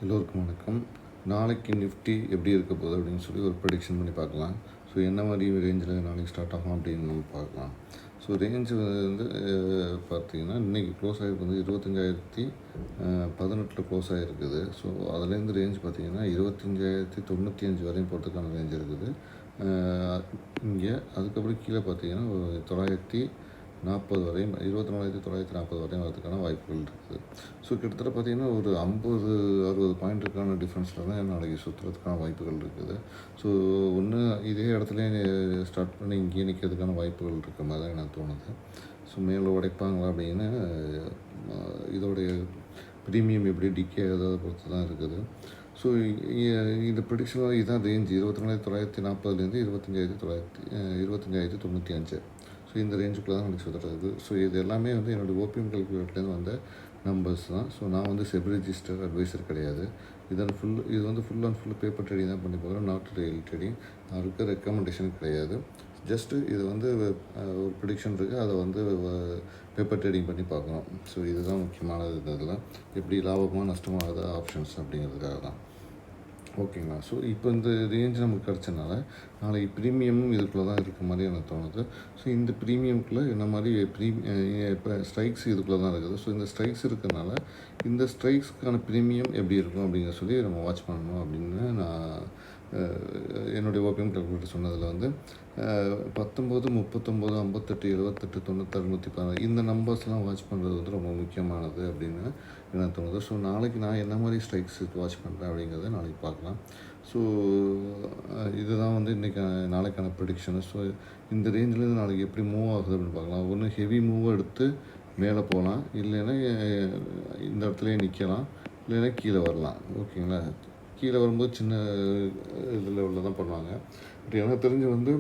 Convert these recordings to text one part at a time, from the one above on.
எல்லோருக்கும் வணக்கம். நாளைக்கு நிஃப்டி எப்படி இருக்க போகுது அப்படின்னு சொல்லி ஒரு ப்ரெடிக்ஷன் பண்ணி பார்க்கலாம். ஸோ என்ன மாதிரி ரேஞ்சில் நாளைக்கு ஸ்டார்ட் ஆகும் அப்படின்னு நம்ம பார்க்கலாம். ஸோ ரேஞ்சு வந்து பார்த்திங்கன்னா இன்றைக்கி க்ளோஸ் ஆகிருக்கு வந்து 25,018 க்ளோஸ் ஆகிருக்குது. ஸோ அதுலேருந்து ரேஞ்ச் பார்த்திங்கன்னா 25,095 வரையும் போகிறதுக்கான ரேஞ்ச் இருக்குது இங்கே. அதுக்கப்புறம் கீழே பார்த்திங்கன்னா 940 வரையும் 24,940 வரையும் வரதுக்கான வாய்ப்புகள் இருக்குது. ஸோ கிட்டத்தட்ட பார்த்திங்கன்னா ஒரு 50-60 பாயிண்ட்டுக்கான டிஃப்ரென்ஸில் தான் நாளைக்கு சுற்றுறதுக்கான வாய்ப்புகள் இருக்குது. ஸோ ஒன்று இதே இடத்துல ஸ்டார்ட் பண்ணி இங்கேயே நிற்கிறதுக்கான வாய்ப்புகள் இருக்கிற மாதிரி தான் எனக்கு தோணுது. ஸோ மேலே உடைப்பாங்களா அப்படின்னு இதோடைய ப்ரீமியம் எப்படி டிகே ஆகாத பொறுத்து தான் இருக்குது. ஸோ இந்த ப்ரெடிக்ஷனில் இதுதான் ரேஞ்ச் 24,940 25,995. ஸோ இந்த ரேஞ்சுக்குள்ளே தான் எனக்கு சுற்றுறது. ஸோ இது எல்லாமே வந்து என்னுடைய ஓபிஎம் கால்குலேட்டர்லேருந்து வந்த நம்பர்ஸ் தான். ஸோ நான் வந்து செபி ரிஜிஸ்டர் அட்வைசர் கிடையாது. இது வந்து full and full paper trading தான் பண்ணி போகிறேன், நாட் ரியல் ட்ரேடிங். அவருக்கு ரெக்கமெண்டேஷன் கிடையாது. ஜஸ்ட்டு இது வந்து ஒரு ப்ரிடிக்ஷன் இருக்குது, அதை வந்து பேப்பர் ட்ரேடிங் பண்ணி பார்க்கணும். ஸோ இதுதான் முக்கியமானது. இதில் எப்படி லாபமாக நஷ்டமாகாத ஆப்ஷன்ஸ் அப்படிங்கிறதுக்காக தான். ஓகேங்களா. ஸோ இப்போ இந்த ரேஞ்ச் நமக்கு கிடச்சனால நாளைக்கு ப்ரீமியமும் இதுக்குள்ளே தான் இருக்க மாதிரி எனக்கு தோணுது. ஸோ இந்த ப்ரீமியம்குள்ளே என்ன மாதிரி இப்போ ஸ்ட்ரைக்ஸ் இதுக்குள்ளே தான் இருக்குது. ஸோ இந்த ஸ்ட்ரைக்ஸ் இருக்கிறதுனால இந்த ஸ்ட்ரைக்ஸ்க்கான ப்ரீமியம் எப்படி இருக்கும் அப்படிங்கிற சொல்லி நம்ம வாட்ச் பண்ணணும் அப்படின்னு நான் என்னுடைய ஓபிஎம் கால்குலேட்டர் சொன்னதில் வந்து 19, 39, 58, 78, 96, 116 இந்த நம்பர்ஸ்லாம் வாட்ச் பண்ணுறது வந்து ரொம்ப முக்கியமானது அப்படின்னு எனக்கு தோணுது. ஸோ நாளைக்கு நான் என்ன மாதிரி ஸ்ட்ரைக்ஸ் வாட்ச் பண்ணுறேன் அப்படிங்கிறத நாளைக்கு பார்க்கலாம். ஸோ இதுதான் வந்து நாளைக்கான ப்ரெடிக்ஷனு. ஸோ இந்த ரேஞ்சிலேருந்து நாளைக்கு எப்படி மூவ் ஆகுது அப்படின்னு பார்க்கலாம். ஒன்று ஹெவி மூவ் எடுத்து மேலே போகலாம், இல்லைன்னா இந்த இடத்துலையே நிற்கலாம், இல்லைன்னா கீழே வரலாம். ஓகேங்களா. கீழே வரும்போது சின்ன இதில் லெவலில் தான் பண்ணுவாங்க. பட் எனக்கு தெரிஞ்சு வந்து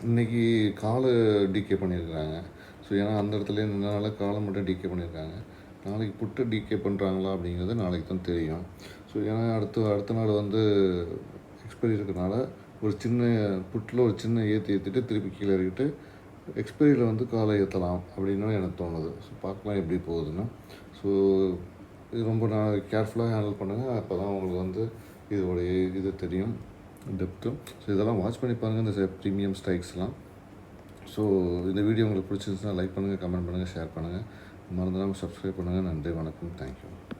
இன்றைக்கி காலை டிகே பண்ணியிருக்கிறாங்க. ஸோ ஏன்னா அந்த இடத்துல நின்றனால காலை மட்டும் டிகே பண்ணியிருக்காங்க. நாளைக்கு புட்டு டிகே பண்ணுறாங்களா அப்படிங்கிறது நாளைக்கு தான் தெரியும். ஸோ ஏன்னா அடுத்த நாள் வந்து எக்ஸ்பைரி இருக்கிறனால ஒரு சின்ன புட்டில் ஒரு சின்ன ஏற்றிட்டு திருப்பி கீழே இறக்கிட்டு எக்ஸ்பைரியில் வந்து காலை ஏற்றலாம் அப்படின்னு எனக்கு தோணுது. ஸோ பார்க்கலாம் எப்படி போகுதுன்னு. ஸோ இது ரொம்ப கேர்ஃபுல்லாக ஹேண்டில் பண்ணுங்கள். அப்போ தான் உங்களுக்கு வந்து இதோடைய இது தெரியும், டெப்த்து. ஸோ இதெல்லாம் வாட்ச் பண்ணி பாருங்கள், இந்த ப்ரீமியம் ஸ்ட்ரைக்ஸ்லாம். ஸோ இந்த வீடியோ உங்களுக்கு பிடிச்சிருந்துச்சுன்னா லைக் பண்ணுங்கள், கமெண்ட் பண்ணுங்கள், ஷேர் பண்ணுங்கள். மறந்துடாமல் சப்ஸ்கிரைப் பண்ணுங்கள். நன்றி, வணக்கம், தேங்க்யூ.